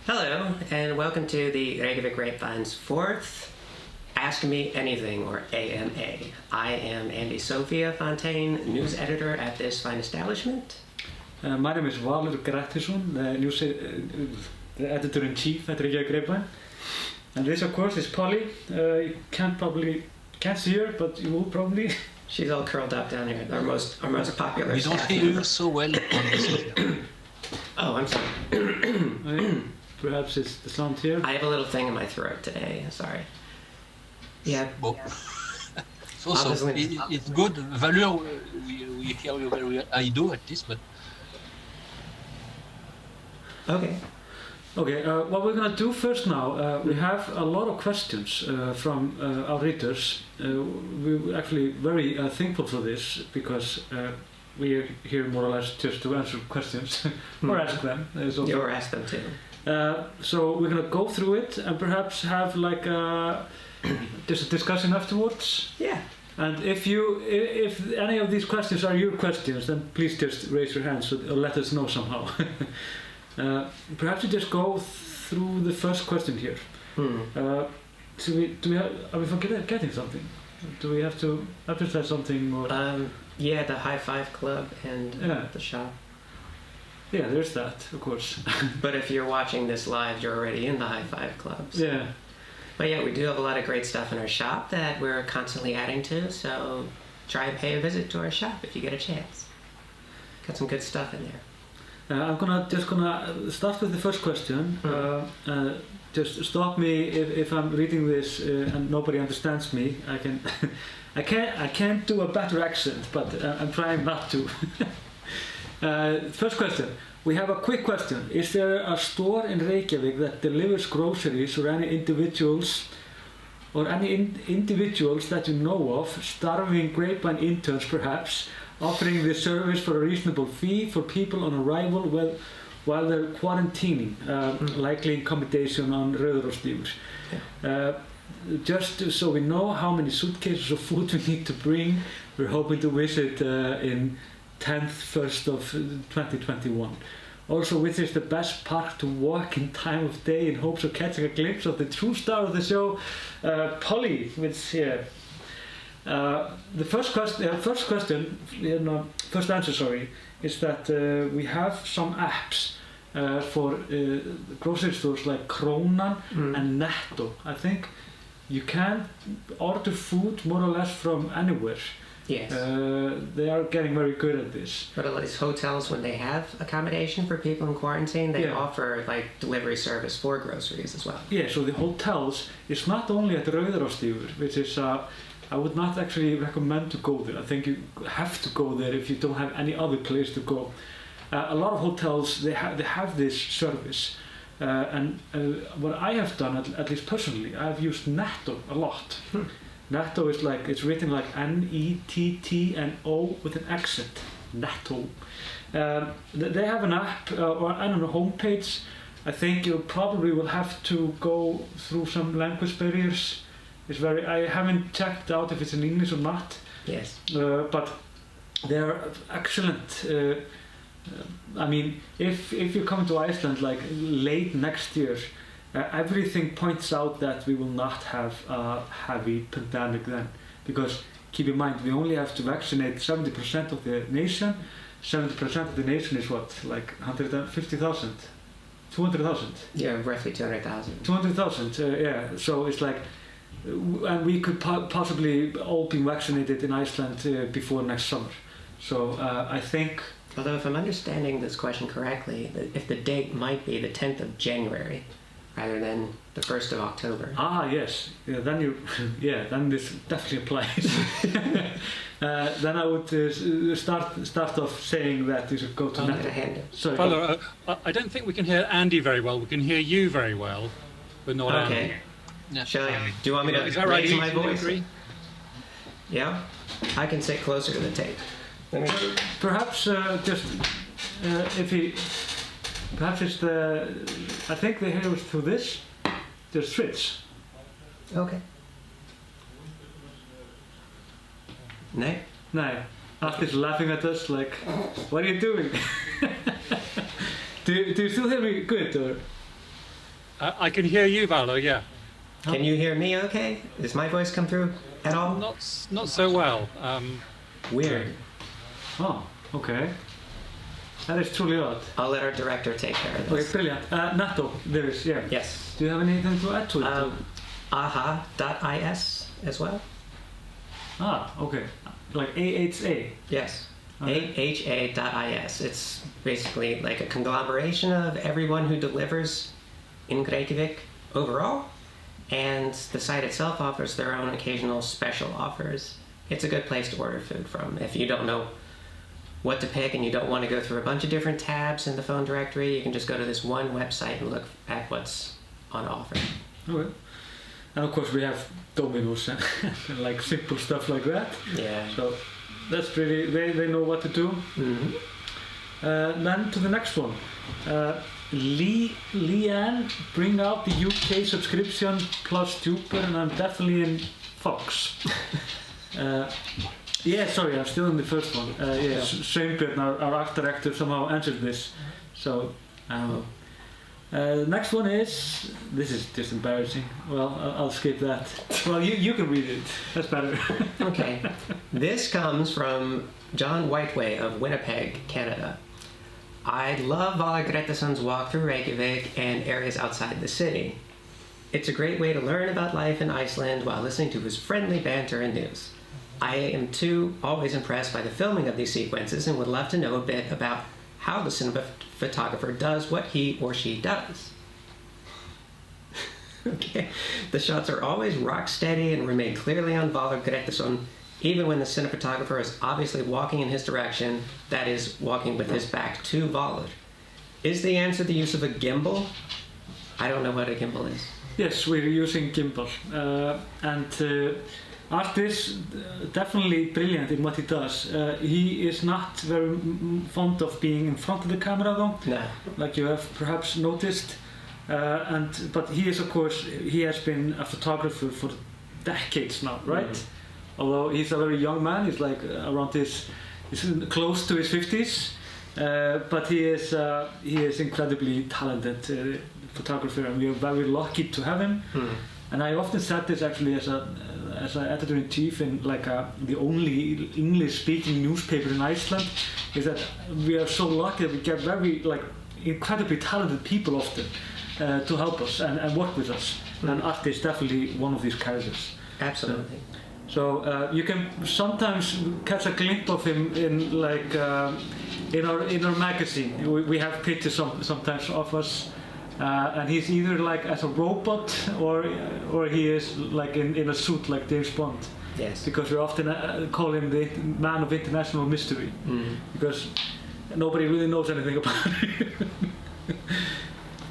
Hello, and welcome to the Reykjavík Grapevine's fourth Ask Me Anything, or AMA. I am Andie Sophia Fontaine, news editor at this fine establishment. My name is Valur Grettisson, the editor-in-chief at Reykjavík Grapevine. And this, of course, is Polly. You can't see her, but you will probably. She's all curled up down here, our most popular We don't staff hear member. you so well on this video. Oh, I'm sorry. Perhaps it's the sound here. I have a little thing in my throat today, sorry. Yeah. Well, so it's good. Valur, we hear you very well. I do at least, but... Okay. Okay, what we're going to do first now, we have a lot of questions from our readers. We're actually very thankful for this because we are here more or less just to answer questions or ask them. Or ask them too. So we're going to go through it and perhaps have like just a discussion afterwards. Yeah. And if any of these questions are your questions, then please just raise your hands or let us know somehow. Perhaps we just go through the first question here. Are we forgetting something? Do we have to advertise something? Or? Yeah, the High Five Club and the shop. Yeah, there's that, of course. But if you're watching this live, you're already in the High Five Clubs. Yeah. But yeah, we do have a lot of great stuff in our shop that we're constantly adding to, so try and pay a visit to our shop if you get a chance. Got some good stuff in there. I'm just gonna start with the first question. Just stop me if I'm reading this and nobody understands me. I can't do a better accent, but I'm trying not to. First question. We have a quick question. Is there a store in Reykjavík that delivers groceries or any individuals that you know of, starving grapevine interns perhaps, offering this service for a reasonable fee for people on arrival while they're quarantining, likely in combination on Rauðaróstígur. Just so we know how many suitcases of food we need to bring, we're hoping to visit in 1st of 2021. Also, which is the best park to walk in time of day in hopes of catching a glimpse of the true star of the show, Polly, which here. The first answer, is that we have some apps for grocery stores like Krónan and Netto. I think you can order food more or less from anywhere. Yes. They are getting very good at this. But at least hotels, when they have accommodation for people in quarantine, they offer like delivery service for groceries as well. Yeah, so the hotels, it's not only at Rauðaróstígur, which is I would not actually recommend to go there. I think you have to go there if you don't have any other place to go. A lot of hotels, they have this service. And what I have done, at least personally, I've used Netto a lot. Netto is like, it's written like N-E-T-T-N-O with an accent. Netto. They have an app, or I don't know, homepage. I think you probably will have to go through some language barriers. I haven't checked out if it's in English or not. Yes. But they're excellent. I mean, if you come to Iceland like late next year, everything points out that we will not have a heavy pandemic then. Because keep in mind, we only have to vaccinate 70% of the nation. 70% of the nation is what, like 150,000? 200,000? Yeah, roughly 200,000. 200,000, yeah. So it's like, and we could possibly all be vaccinated in Iceland before next summer. So I think... Although if I'm understanding this question correctly, if the date might be the 10th of January rather than the 1st of October. Ah, yes. Yeah, then this definitely applies. Then I would start off saying that you should go to Netto. Sorry. Valur, I don't think we can hear Andy very well. We can hear you very well, but not Andy. Okay. Yeah. Do you want me to raise my voice? Agree? Yeah? I can sit closer to the tape. Perhaps perhaps it's I think they hear us through this. The switch. Okay. No? No. Artist laughing at us like, what are you doing? do you still hear me good or? I can hear you, Valur, yeah. Can you hear me okay? Does my voice come through at all? Not so well. Weird. Oh, okay. That is truly odd. I'll let our director take care of this. Okay, brilliant. Nato, there is, yeah. Yes. Do you have anything to add to it? Aha.is as well? Okay. Like AHA. Yes. Okay. AHA.is. It's basically like a conglomeration of everyone who delivers in Reykjavík overall, and the site itself offers their own occasional special offers. It's a good place to order food from. If you don't know what to pick and you don't want to go through a bunch of different tabs in the phone directory, you can just go to this one website and look at what's on offer. Okay. And of course we have Domino's and like simple stuff like that. Yeah. So that's pretty, they know what to do. Mm-hmm. Then to the next one. Leanne, bring out the UK subscription plus Jupiter, and I'm definitely in Fox. Yeah, sorry, I'm still in the first one. Yes, Sveinbjörn, our art director, somehow answered this. So, next one is, this is just embarrassing. Well, I'll skip that. Well, you can read it. That's better. Okay. This comes from John Whiteway of Winnipeg, Canada. I love Valur Grettisson's walk through Reykjavík and areas outside the city. It's a great way to learn about life in Iceland while listening to his friendly banter and news. I am too always impressed by the filming of these sequences and would love to know a bit about how the cinematographer does what he or she does. Okay. The shots are always rock steady and remain clearly on Valur Grettisson, even when the cinematographer is obviously walking in his direction, that is, walking with his back to Valur. Is the answer the use of a gimbal? I don't know what a gimbal is. Yes, we're using gimbal. Artist, definitely brilliant in what he does. He is not very fond of being in front of the camera though, No. like you have perhaps noticed. But he is, of course, he has been a photographer for decades now, right? Mm-hmm. Although he's a very young man, he's like he's close to his 50s, but he is incredibly talented photographer, and we are very lucky to have him. Mm-hmm. And I often said this actually as an editor-in-chief in the only English-speaking newspaper in Iceland, is that we are so lucky that we get very incredibly talented people often to help us and work with us. Mm-hmm. And Art is definitely one of these characters. Absolutely. So you can sometimes catch a glimpse of him in in our magazine. We have pictures sometimes of us. And he's either as a robot or he is in a suit like James Bond. Yes. Because we often call him the man of international mystery. Mm. Because nobody really knows anything about him.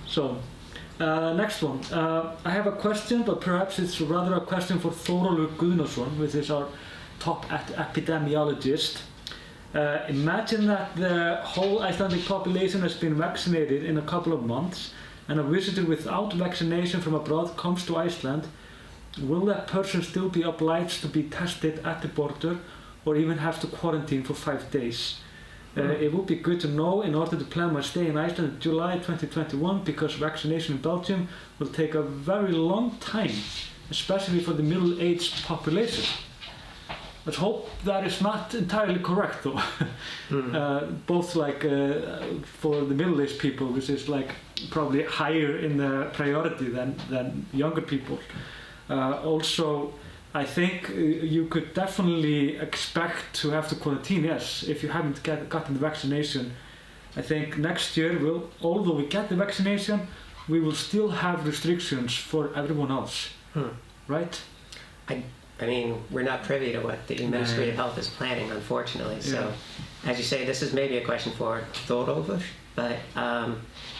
So, next one. I have a question, but perhaps it's rather a question for Þórólfur Guðnason, which is our top epidemiologist. Imagine that the whole Icelandic population has been vaccinated in a couple of months, and a visitor without vaccination from abroad comes to Iceland. Will that person still be obliged to be tested at the border or even have to quarantine for 5 days? It would be good to know in order to plan my stay in Iceland in July 2021, because vaccination in Belgium will take a very long time, especially for the middle-aged population. Let's hope that is not entirely correct though. Both for the middle-aged people, which is probably higher in the priority than younger people. Also, I think you could definitely expect to have to quarantine, yes, if you haven't gotten the vaccination. I think next year, although we get the vaccination, we will still have restrictions for everyone else, right? I mean, we're not privy to what the Ministry of Health is planning, unfortunately. So, as you say, this is maybe a question for Þórólfur, but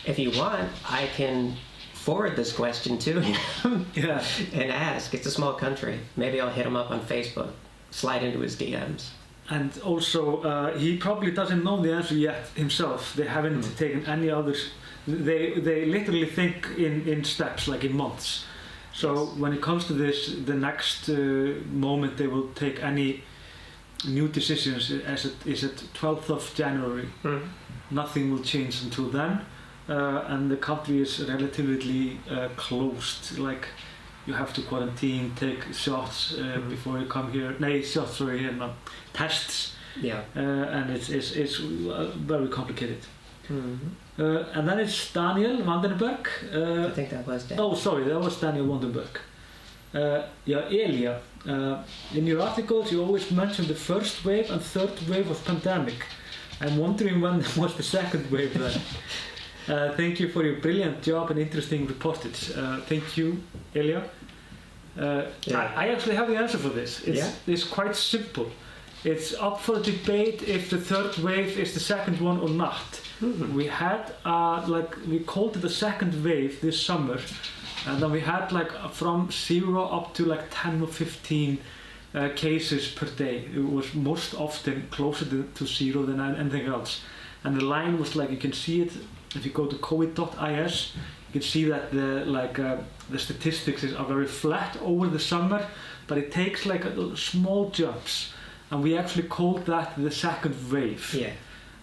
if you want, I can forward this question to him and ask. It's a small country. Maybe I'll hit him up on Facebook, slide into his DMs. And also, he probably doesn't know the answer yet himself. They haven't taken any others. They literally think in steps, like in months. So when it comes to this, the next moment they will take any new decisions is it 12th of January. Nothing will change until then. and the country is relatively closed. Like you have to quarantine, take shots before you come here. Tests. Yeah. And it's very complicated. Mm-hmm. And then it's Daniel Vandenberg. I think that was Daniel. Oh, sorry, that was Daniel Vandenberg. Elia, in your articles you always mention the first wave and third wave of pandemic. I'm wondering when was the second wave then. Thank you for your brilliant job and interesting reportage. Thank you, Elia. I actually have the answer for this. It's quite simple. It's up for debate if the third wave is the second one or not. Mm-hmm. We had we called it the second wave this summer, and then we had from 0 up to 10 or 15 cases per day. It was most often closer to 0 than anything else. And the line was you can see it if you go to covid.is. You can see that the statistics are very flat over the summer, but it takes small jumps. And we actually called that the second wave. Yeah.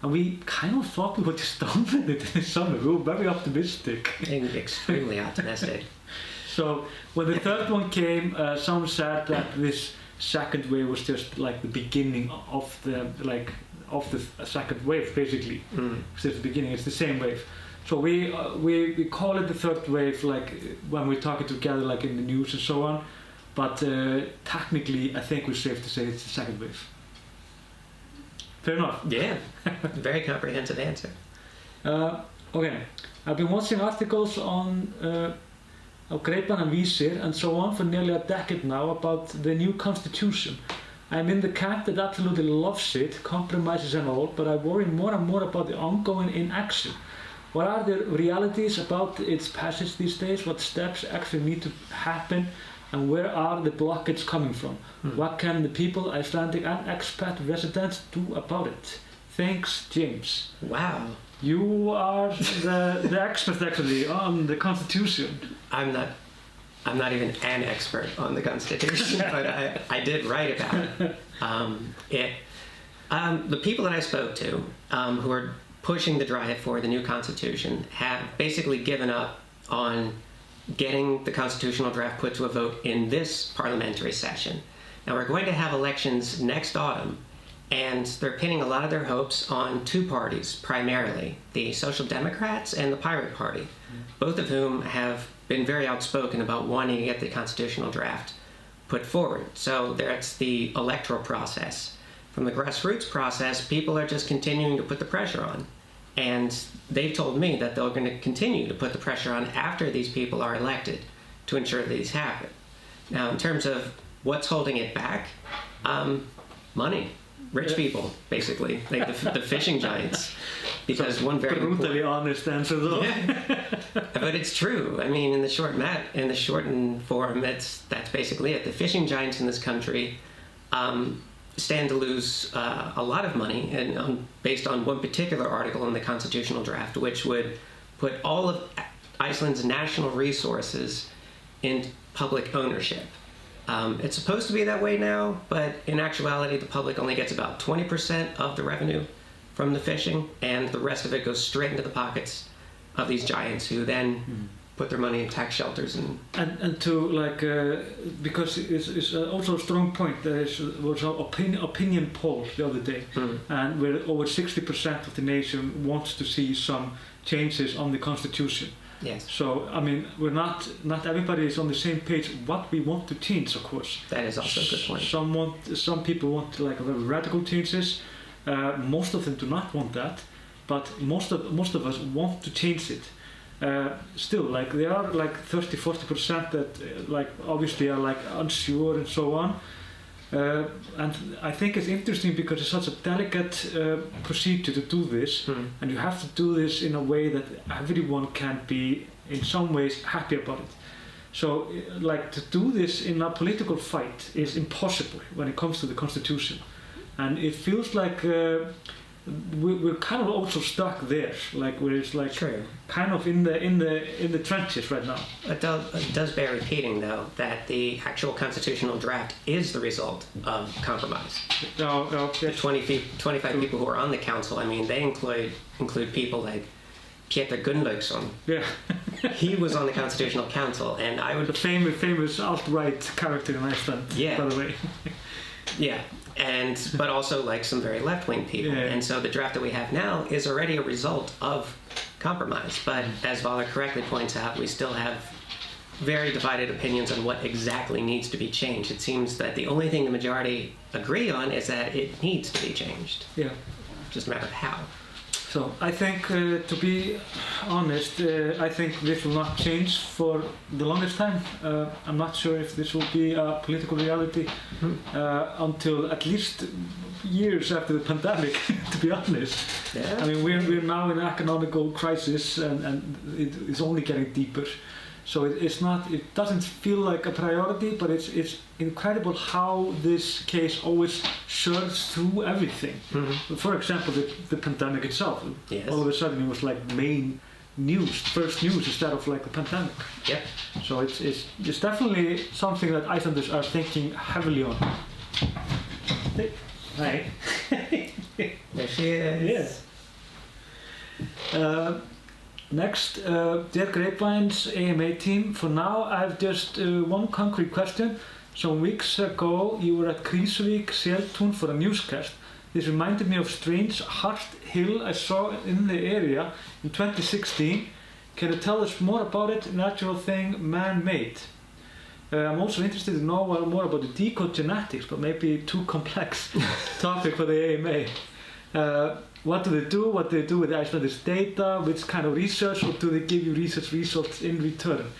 And we kind of thought we were just done with it this summer. We were very optimistic. Extremely optimistic. So when the third one came, some said that this second wave was just the beginning of the second wave, basically. It's the beginning. It's the same wave. So we call it the third wave, when we're talking together, in the news and so on. But technically, I think we're safe to say it's the second wave. Fair enough. Yeah, very comprehensive answer. Okay, I've been watching articles on Grapevine and Vísir and so on for nearly a decade now about the new constitution. I'm in the camp that absolutely loves it, compromises and all, but I worry more and more about the ongoing inaction. What are the realities about its passage these days? What steps actually need to happen? And where are the blockades coming from? What can the people, Icelandic and expat residents, do about it? Thanks, James. Wow. You are the expert actually on the Constitution. I'm not even an expert on the Constitution, but I did write about it. The people that I spoke to who are pushing the drive for the new Constitution have basically given up on getting the constitutional draft put to a vote in this parliamentary session. Now we're going to have elections next autumn, and they're pinning a lot of their hopes on two parties primarily, the Social Democrats and the Pirate Party, both of whom have been very outspoken about wanting to get the constitutional draft put forward. So that's the electoral process. From the grassroots process, people are just continuing to put the pressure on. And they've told me that they're going to continue to put the pressure on after these people are elected to ensure that these happen. Now, in terms of what's holding it back, money. Rich people, basically, the fishing giants. Because so one very brutally honest answer, though. Yeah. But it's true. I mean, in the shortened form, that's basically it. The fishing giants in this country stand to lose a lot of money, and based on one particular article in the constitutional draft, which would put all of Iceland's national resources in public ownership. It's supposed to be that way now, but in actuality, the public only gets about 20% of the revenue from the fishing, and the rest of it goes straight into the pockets of these giants, who then put their money in tax shelters and to because it's also a strong point. There was an opinion poll the other day, and where over 60% of the nation wants to see some changes on the constitution. Yes. So I mean, we're not everybody is on the same page. What we want to change, of course. That is also a good point. Some people want very radical changes. Most of them do not want that, but most of us want to change it. Still, there are 30-40% that obviously are unsure and so on. And I think it's interesting because it's such a delicate procedure to do this, and you have to do this in a way that everyone can be in some ways happy about it. So to do this in a political fight is impossible when it comes to the constitution, and it feels like we're kind of also stuck there, where it's True. kind of in the trenches right now. It does bear repeating, though, that the actual constitutional draft is the result of compromise. No, The 25 people who are on the council, I mean, they include people like Pétur Gunnlaugsson. Yeah. He was on the Constitutional Council, and I would... The famous alt-right character in Iceland, by the way. Yeah, but also like some very left-wing people. Yeah. And so the draft that we have now is already a result of compromise. But as Valur correctly points out, we still have very divided opinions on what exactly needs to be changed. It seems that the only thing the majority agree on is that it needs to be changed. Yeah. Just a matter of how. So I think, to be honest, I think this will not change for the longest time. I'm not sure if this will be a political reality until at least years after the pandemic, to be honest. Yeah. I mean, we're now in an economical crisis, and it is only getting deeper. So it doesn't feel like a priority, but it's incredible how this case always surges through everything. Mm-hmm. For example, the pandemic itself. Yes. All of a sudden it was like main news, first news instead of like the pandemic. Yep. So it's definitely something that Icelanders are thinking heavily on. Hi. There she is. Yeah. Next, dear Grapevine's AMA team, for now I have just one concrete question. Some weeks ago you were at Reykjavík Grapevine for a newscast. This reminded me of strange Hart Hill I saw in the area in 2016. Can you tell us more about it? Natural thing, man-made. I'm also interested to know more about the decode genetics, but maybe too complex topic for the AMA. What do they do? What do they do with Icelandic data? Which kind of research? Or do they give you research results in return?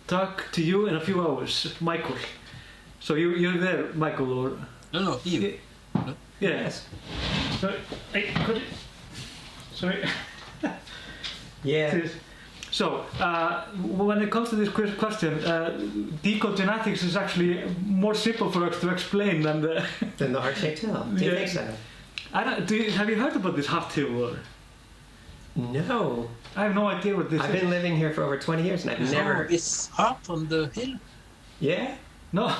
Talk to you in a few hours, Michael. So you're there, Michael, or? No, Eve. No? Yes. Sorry. Hey, could you? Sorry. Yeah. So, when it comes to this question, decode genetics is actually more simple for us to explain than the heart-shaped hill. Do you think so? Have you heard about this Hart Hill? Or? No. I have no idea what this is. I've been living here for over 20 years and I've never... It's Hart on the hill? Yeah? No,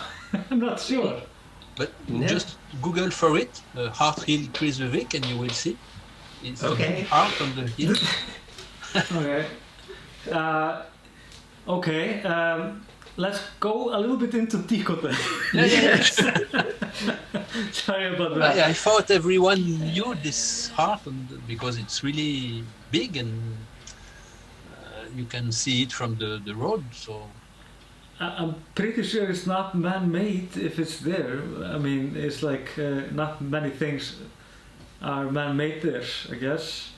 I'm not sure. But just Google for it, Hart Hill Reykjavík, and you will see. It's Hart on the hill. Okay. Let's go a little bit into decode then. Yes. Sorry about that. I thought everyone knew this Hart because it's really big and you can see it from the road. So I'm pretty sure it's not man-made if it's there. I mean, it's like not many things are man-made there, I guess.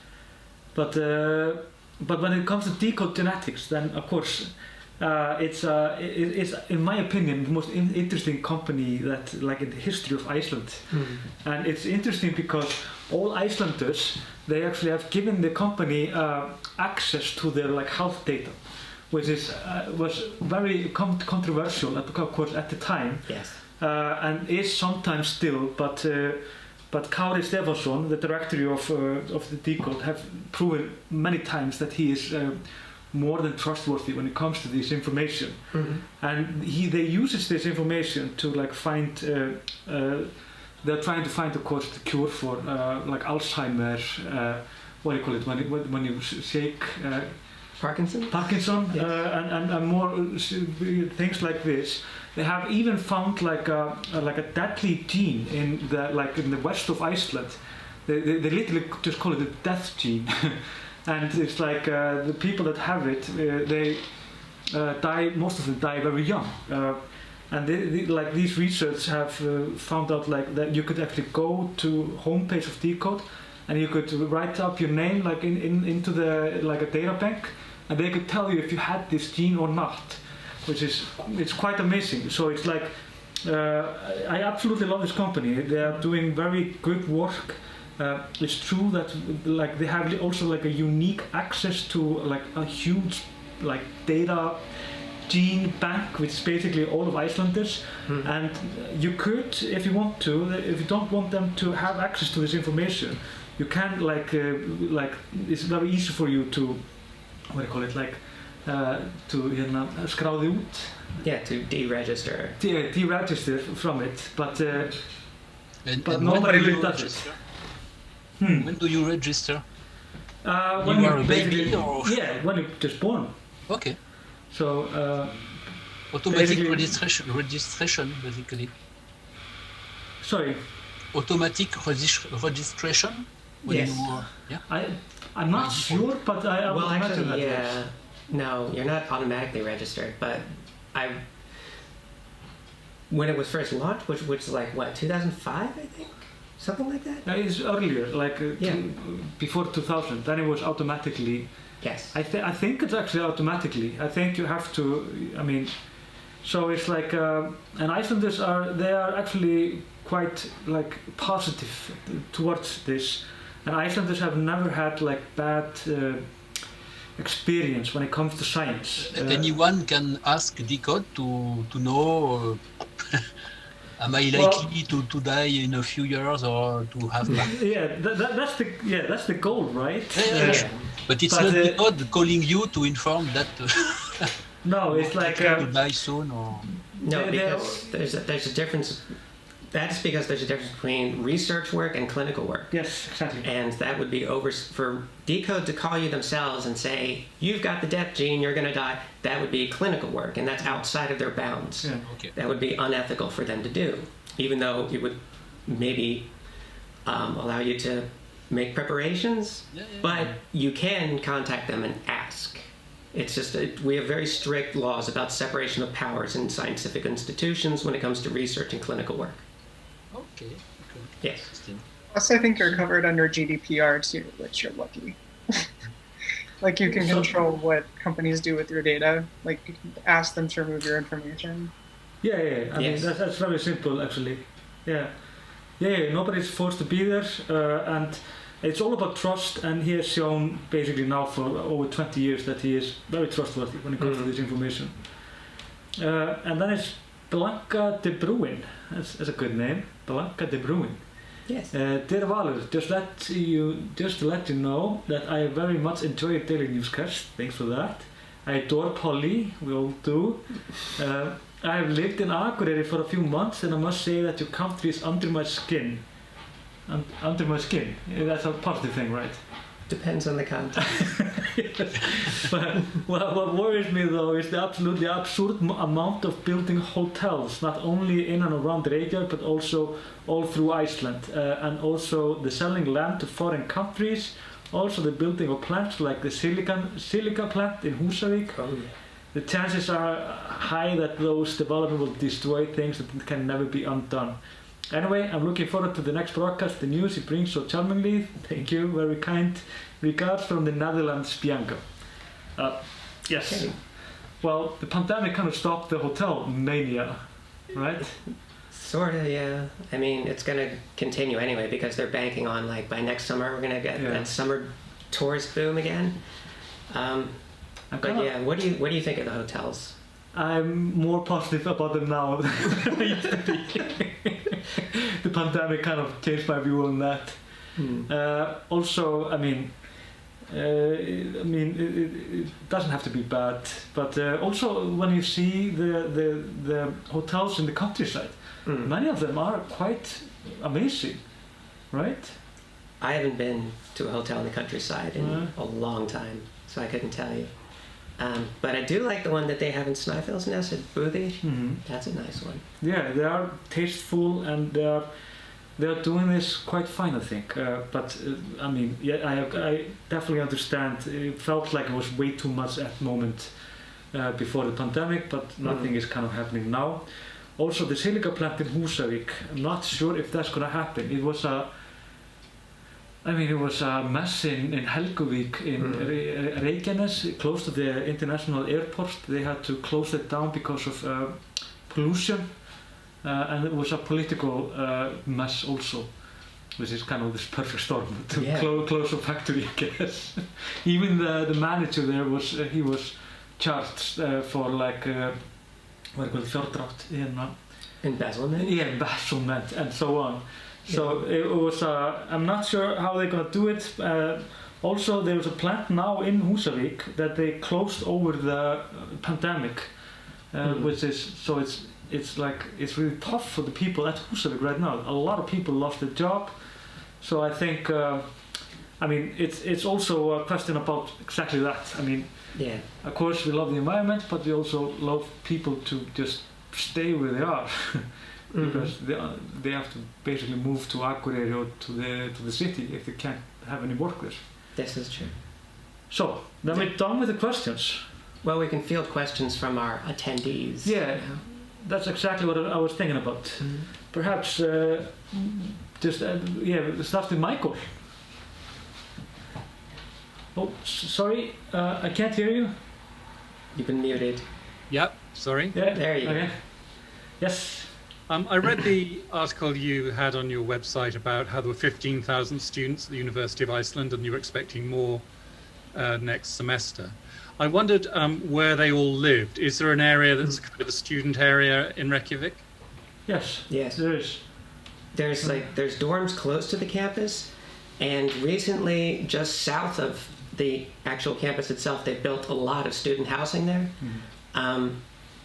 But when it comes to decode genetics, then of course. It's in my opinion the most interesting company that like in the history of Iceland, and it's interesting because all Icelanders, they actually have given the company access to their like health data, which was very controversial of course at the time. Yes. And is sometimes still, but Kári Stefánsson, the director of the Decode, have proven many times that he is more than trustworthy when it comes to this information. And they uses this information to like find they're trying to find of course the cure for like Alzheimer, what do you call it when you shake Parkinson, yes. And more things like this. They have even found like a deadly gene in the west of Iceland. They literally just call it the death gene. And it's like the people that have it, they die. Most of them die very young. And like these research have found out like that you could actually go to homepage of Decode, and you could write up your name like into the like a data bank, and they could tell you if you had this gene or not, it's quite amazing. So it's like I absolutely love this company. They are doing very good work. It's true that like they have also like a unique access to like a huge like data gene bank, which is basically all of Icelanders. And you could, if you want to, if you don't want them to have access to this information, you can like it's very easy for you to what do you call it, like to skrá þig út. Yeah, to deregister. Deregister from it, but and nobody really does it. When do you register? When were a basically- baby, or? Yeah, when you're just born. Okay. So Automatic basically- registration, basically. sorry, Automatic registration. When Yes. you, yeah. I'm not sure, but I would Well, imagine actually, that yeah. works. No, you're not automatically registered, but when it was first launched, which was like what, 2005, I think, something like that. It's earlier, like Yeah. before 2000. Then it was automatically. Yes. I think it's actually automatically. I think you have to. I mean, so it's like, and Icelanders are actually quite like positive towards this, and Icelanders have never had like bad experience when it comes to science. Anyone can ask Decode to know. Am I likely to die in a few years or to have? Yeah, that's the goal, right? Yeah. But it's not Decode calling you to inform that. No, it's like to die soon or. No, They- because there's a difference. That's because there's a difference between research work and clinical work. yes, exactly. And that would be for Decode to call you themselves and say, you've got the death gene, you're going to die. That would be clinical work, and that's outside of their bounds. Yeah. Okay. That would be unethical for them to do, even though it would maybe allow you to make preparations. But you can contact them and ask. It's just we have very strict laws about separation of powers in scientific institutions when it comes to research and clinical work. Okay. Yes. Interesting. Plus, I think you're covered under GDPR too, which you're lucky. Like you can control what companies do with your data. Like you can ask them to remove your information. Yeah. I Yes. mean, that's very simple, actually. Yeah. Nobody's forced to be there, and it's all about trust. And he has shown basically now for over 20 years that he is very trustworthy when it comes to this information. And then it's Blanca de Bruin. That's a good name, Blanca de Bruin. Yes. Dear Valur, just to let you know that I very much enjoy daily newscast. Thanks for that. I adore Polly, we all do. I have lived in Akureyri for a few months, and I must say that your country is under my skin. Under my skin. That's a positive thing, right? Depends on the context. But what worries me though is the absolutely absurd amount of building hotels, not only in and around Reykjavík, but also all through Iceland, and also the selling land to foreign countries, also the building of plants like the silica plant in Húsavík. Oh, yeah. The chances are high that those developments will destroy things that can never be undone. Anyway, I'm looking forward to the next broadcast, the news he brings so charmingly. Thank you, very kind. Regards from the Netherlands, Bianca. Yes. Okay. Well, the pandemic kind of stopped the hotel mania, right? Sort of, yeah. I mean, it's going to continue anyway because they're banking on, like, by next summer we're going to get that summer tourist boom again. But yeah, what do you think of the hotels? I'm more positive about them now than I used to be. The pandemic kind of changed my view on that. Also, I mean, it doesn't have to be bad, but also when you see the hotels in the countryside, many of them are quite amazing, right? I haven't been to a hotel in the countryside in a long time, so I couldn't tell you. But I do like the one that they have in Snæfellsnes at Búðir. That's a nice one. Yeah, they are tasteful and they are doing this quite fine, I think. But I mean, yeah, I definitely understand. It felt like it was way too much at the moment before the pandemic, but nothing is kind of happening now. Also, the silica plant in Húsavík, I'm not sure if that's going to happen. It was a mess in Helguvík in Reykjanes, close to the international airport. They had to close it down because of pollution, and it was a political mess also, which is kind of this perfect storm to close a factory, I guess. Even the manager there was charged for like what do you call it, fjordrátt, Embezzlement? Yeah, embezzlement and so on. So it was, I'm not sure how they're going to do it. Also, there was a plant now in Húsavík that they closed over the pandemic, which is, so it's really tough for the people at Húsavík right now. A lot of people lost their job. So I think I mean, it's also a question about exactly that. I mean, Yeah. of course we love the environment, but we also love people to just stay where they are, because they have to basically move to Akureyri or to the city if they can't have any work there. This is true. So then we're done with the questions. Well, we can field questions from our attendees. Yeah, that's exactly what I was thinking about. Perhaps just start with Michael. Oh, sorry, I can't hear you. You've been muted. Yep, sorry. Yeah, There you go. Yes. I read the article you had on your website about how there were 15,000 students at the University of Iceland and you were expecting more next semester. I wondered where they all lived. Is there an area that's kind of a student area in Reykjavik? Yes. Yes. There is. There's dorms close to the campus, and recently, just south of the actual campus itself, they've built a lot of student housing there.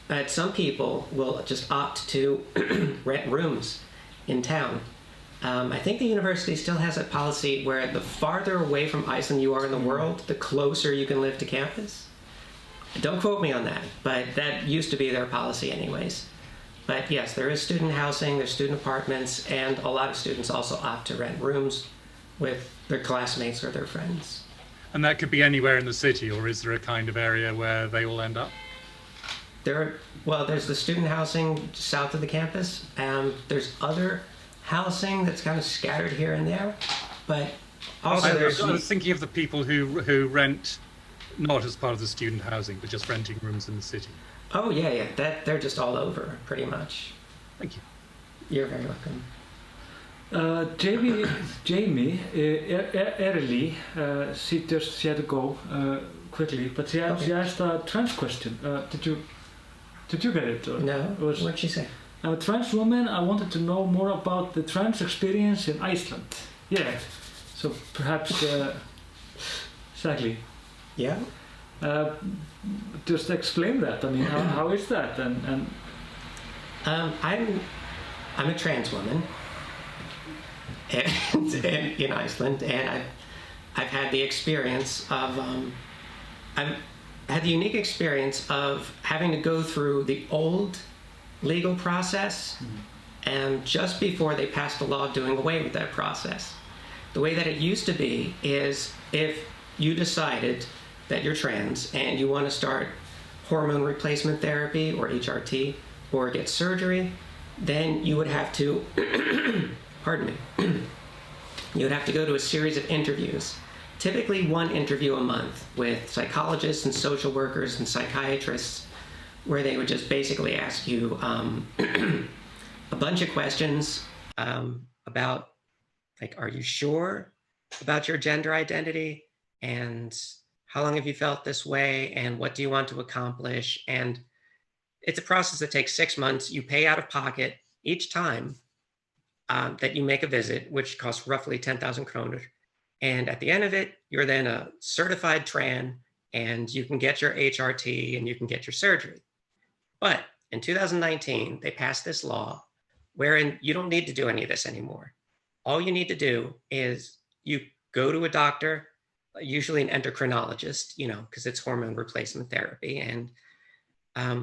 But some people will just opt to rent rooms in town. I think the university still has a policy where the farther away from Iceland you are in the world, the closer you can live to campus. Don't quote me on that, but that used to be their policy anyways. But yes, there is student housing, there's student apartments, and a lot of students also opt to rent rooms with their classmates or their friends. And that could be anywhere in the city, or is there a kind of area where they all end up? There's the student housing south of the campus. There's other housing that's kind of scattered here and there, but also I was thinking of the people who rent not as part of the student housing, but just renting rooms in the city. Oh yeah, they're just all over pretty much. Thank you. You're very welcome. Jamie early, she had to go quickly, but she asked a trans question. Did you get it? Or No. What'd she say? I'm a trans woman. I wanted to know more about the trans experience in Iceland. Yeah. So perhaps exactly. Yeah. Just explain that. I mean, how is that? And I'm a trans woman in Iceland, and I've had the experience of I've had the unique experience of having to go through the old legal process, and just before they passed a law doing away with that process. The way that it used to be is if you decided that you're trans and you want to start hormone replacement therapy or HRT or get surgery, then you would have to, pardon me, you would have to go to a series of interviews, typically one interview a month with psychologists and social workers and psychiatrists, where they would just basically ask you a bunch of questions about, like, are you sure about your gender identity? And how long have you felt this way? And what do you want to accomplish? And it's a process that takes 6 months. You pay out of pocket each time that you make a visit, which costs roughly 10,000 kroner. And at the end of it, you're then a certified tran, and you can get your HRT and you can get your surgery. But in 2019, they passed this law wherein you don't need to do any of this anymore. All you need to do is you go to a doctor, usually an endocrinologist, because it's hormone replacement therapy. And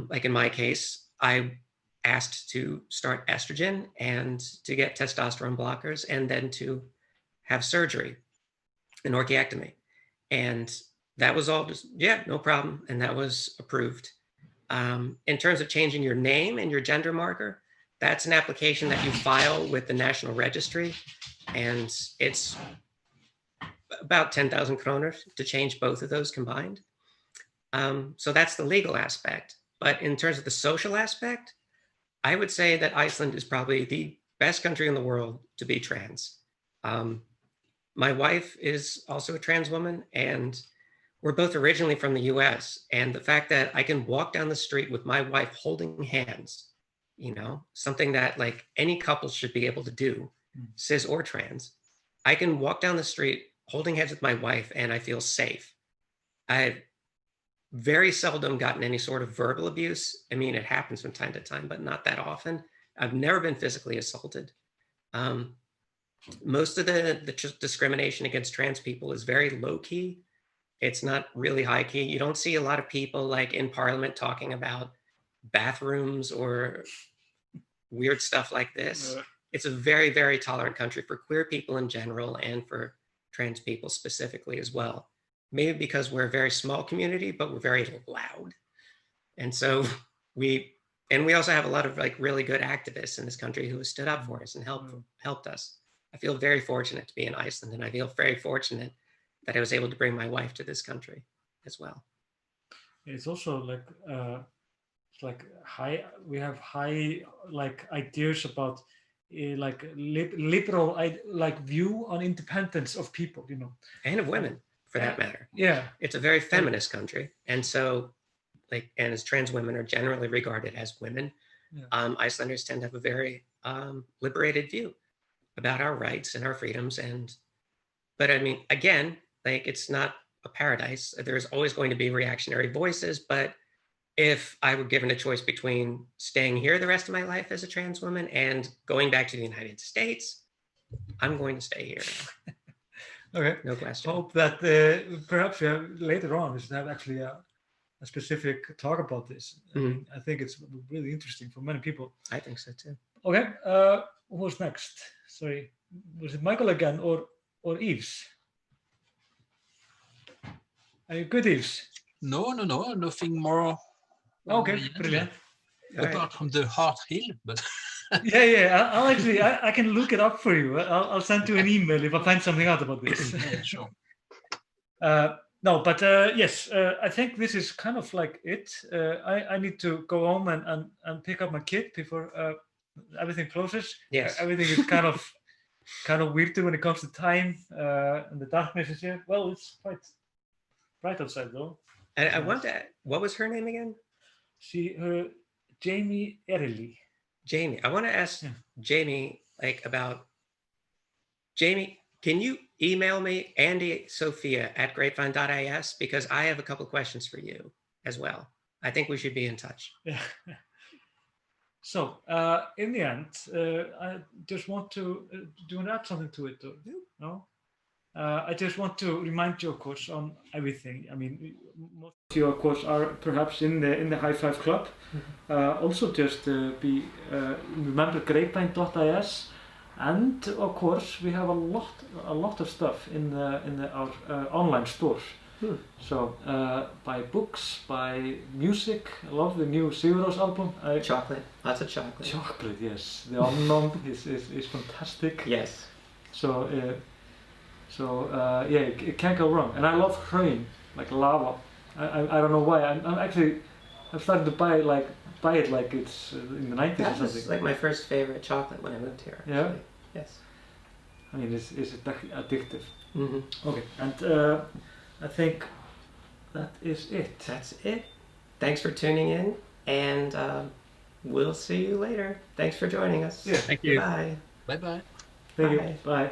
like in my case, I asked to start estrogen and to get testosterone blockers and then to have surgery, an orchiectomy. And that was all just, yeah, no problem. And that was approved. In terms of changing your name and your gender marker, that's an application that you file with the National Registry. And it's about 10,000 kroner to change both of those combined. So that's the legal aspect. But in terms of the social aspect, I would say that Iceland is probably the best country in the world to be trans. My wife is also a trans woman, and we're both originally from the US. And the fact that I can walk down the street with my wife holding hands, something that like any couple should be able to do, cis or trans. I can walk down the street holding hands with my wife and I feel safe. I've very seldom gotten any sort of verbal abuse. I mean, it happens from time to time, but not that often. I've never been physically assaulted. most of the discrimination against trans people is very low key. It's not really high key. You don't see a lot of people like in Parliament talking about bathrooms or weird stuff like this. It's a very, very tolerant country for queer people in general and for trans people specifically as well. Maybe because we're a very small community, but we're very loud. And so we also have a lot of like really good activists in this country who have stood up for us and helped us. I feel very fortunate to be in Iceland, and I feel very fortunate that I was able to bring my wife to this country as well. It's also like high. We have high like ideas about like liberal like view on independence of people, you know, and of women for that matter. Yeah, it's a very feminist country, and so like, and as trans women are generally regarded as women, Icelanders tend to have a very liberated view about our rights and our freedoms. But I mean, again, like, it's not a paradise. There's always going to be reactionary voices, but if I were given a choice between staying here the rest of my life as a trans woman and going back to the United States, I'm going to stay here now. Okay. No question. Hope that perhaps later on we should have actually a specific talk about this. I think it's really interesting for many people. I think so too. Okay. Who's next? Sorry, was it Michael again or Yves? Are you good, Yves? No, nothing more. Okay, brilliant. Apart from the Heart Hill, but yeah. I'll actually I can look it up for you. I'll send you an email if I find something out about this. Yeah, sure. No, but yes, I think this is kind of like it. I need to go home and pick up my kid before everything closes. Yes. Everything is kind of weird when it comes to time, and the darkness is here. Well, it's quite bright outside though. And I want to. What was her name again? Jamie Erili. Jamie. I want to ask Jamie about Jamie. Can you email me Andie Sophia at grapevine.is, because I have a couple of questions for you as well. I think we should be in touch. Yeah. So in the end, I just want to do you want to add something to it? No. I just want to remind you, of course, on everything. I mean, most of you, of course, are perhaps in the High Five Club. Also, just remember grapevine.is, and of course, we have a lot of stuff in our online store. So buy books, buy music. I love the new Sigurós album. Chocolate, lots of chocolate. Chocolate, yes. The Unknown is fantastic. Yes. So yeah, it can't go wrong. And I love rain, like lava. I don't know why. I'm starting to buy it like it's in the 90s or something. That was like my first favorite chocolate when I moved here. Actually. Yeah. Yes. I mean, it's addictive. Mm-hmm. Okay, and I think that is it. That's it. Thanks for tuning in, and we'll see you later. Thanks for joining us. Yeah. Thank you. Bye. Bye-bye. Thank you. Bye. Bye.